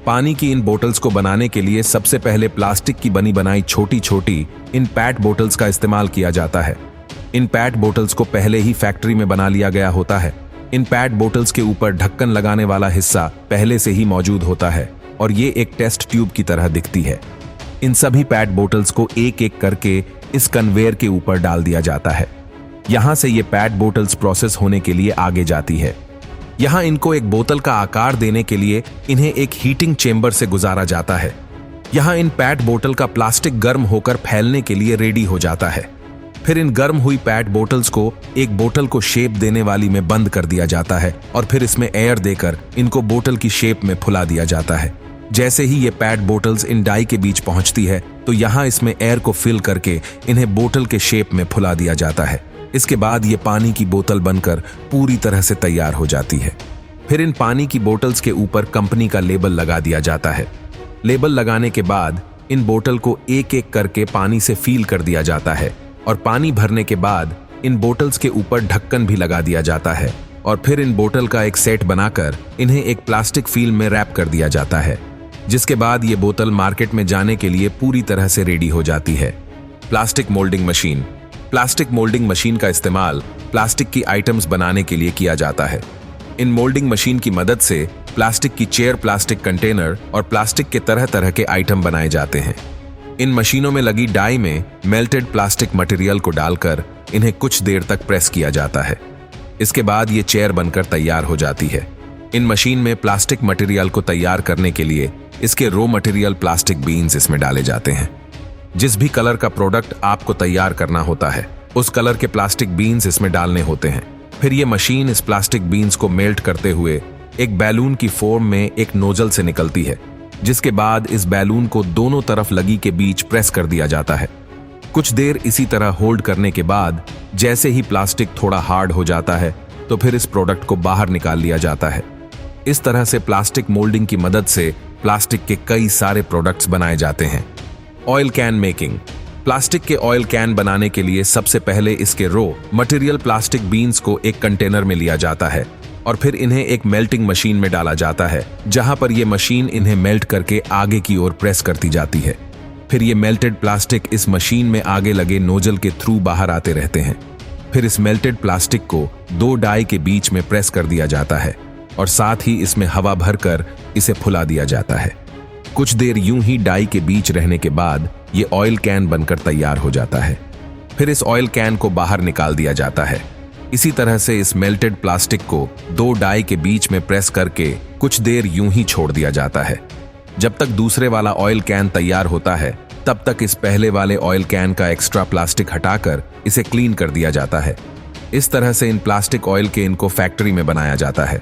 पानी की इन बोतल्स को बनाने के लिए सबसे पहले प्लास्टिक की बनी बनाई छोटी छोटी इन पैट बोतल्स का इस्तेमाल किया जाता है। इन पैट बोतल्स को पहले ही फैक्ट्री में बना लिया गया होता है। इन पैट बोतल्स के ऊपर ढक्कन लगाने वाला हिस्सा पहले से ही मौजूद होता है और ये एक टेस्ट ट्यूब की तरह दिखती है। इन सभी पैट बोतल्स को एक एक करके इस कन्वेयर के ऊपर डाल दिया जाता है। यहां से ये पैट बोतल्स प्रोसेस होने के लिए आगे जाती है। यहां इनको एक बोतल का आकार देने के लिए इन्हें एक हीटिंग चेंबर से गुजारा जाता है। यहां इन पैट बोतल का प्लास्टिक गर्म होकर फैलने के लिए रेडी हो जाता है। फिर इन गर्म हुई पैट बोतल्स को एक बोतल को शेप देने वाली में बंद कर दिया जाता है और फिर इसमें एयर देकर इनको बोतल की शेप में फुला दिया जाता है। जैसे ही ये पैट बोतल्स इन डाई के बीच पहुंचती है तो यहां इसमें एयर को फिल करके इन्हें बोतल के शेप में फुला दिया जाता है। इसके बाद ये पानी की बोतल बनकर पूरी तरह से तैयार हो जाती है। फिर इन पानी की बोतल्स के ऊपर कंपनी का लेबल लगा दिया जाता है। लेबल लगाने के बाद इन बोतल को एक एक करके पानी से फील कर दिया जाता है और पानी भरने के बाद इन बोतल्स के ऊपर ढक्कन भी लगा दिया जाता है और फिर इन बोतल का एक सेट बनाकर इन्हें एक प्लास्टिक फिल्म में रैप कर दिया जाता है, जिसके बाद ये बोतल मार्केट में जाने के लिए पूरी तरह से रेडी हो जाती है। Plastic moulding machine. Plastic moulding machine का इस्तेमाल प्लास्टिक की आइटम्स बनाने के लिए किया जाता है। इन मोल्डिंग मशीन की मदद से प्लास्टिक की चेयर, प्लास्टिक कंटेनर और प्लास्टिक के तरह तरह के आइटम बनाए जाते हैं। इन मशीनों में लगी डाई में मेल्टेड प्लास्टिक मटेरियल को डालकर इन्हें कुछ देर तक प्रेस किया जाता है। इसके बाद ये चेयर बनकर तैयार हो जाती है। इन मशीन में प्लास्टिक मटेरियल को तैयार करने के लिए इसके रॉ मटेरियल प्लास्टिक बीन्स इसमें डाले जाते हैं। जिस भी कलर का प्रोडक्ट आपको तैयार करना होता है उस कलर के प्लास्टिक बीन्स इसमें डालने होते हैं। फिर ये मशीन इस प्लास्टिक बीन्स को मेल्ट करते हुए एक बैलून की फॉर्म में एक नोजल से निकलती है, जिसके बाद इस बैलून को दोनों तरफ लगी के बीच प्रेस कर दिया जाता है। कुछ देर इसी तरह होल्ड करने के बाद जैसे ही प्लास्टिक थोड़ा हार्ड हो जाता है तो फिर इस प्रोडक्ट को बाहर निकाल लिया जाता है। इस तरह से प्लास्टिक मोल्डिंग की मदद से प्लास्टिक के कई सारे प्रोडक्ट्स बनाए जाते हैं। Oil can making. प्लास्टिक के ऑयल कैन बनाने के लिए सबसे पहले इसके रॉ मटेरियल प्लास्टिक बीन्स को एक कंटेनर में लिया जाता है और फिर इन्हें एक मेल्टिंग मशीन में डाला जाता है, जहां पर यह मशीन इन्हें मेल्ट करके आगे की ओर प्रेस करती जाती है। फिर ये मेल्टेड प्लास्टिक इस मशीन में आगे लगे नोजल के थ्रू बाहर आते रहते हैं। फिर इस मेल्टेड प्लास्टिक को दो डाई के बीच में प्रेस कर दिया जाता है और साथ ही इसमें हवा भरकर इसे फुला दिया जाता है। कुछ देर यूं ही डाई के बीच रहने के बाद ये ऑयल कैन बनकर तैयार हो जाता है। फिर इस ऑयल कैन को बाहर निकाल दिया जाता है। इसी तरह से इस मेल्टेड प्लास्टिक को दो डाई के बीच में प्रेस करके कुछ देर यूं ही छोड़ दिया जाता है। जब तक दूसरे वाला ऑयल कैन तैयार होता है तब तक इस पहले वाले ऑयल कैन का एक्स्ट्रा प्लास्टिक हटाकर इसे क्लीन कर दिया जाता है। इस तरह से इन प्लास्टिक ऑयल के इनको फैक्ट्री में बनाया जाता है।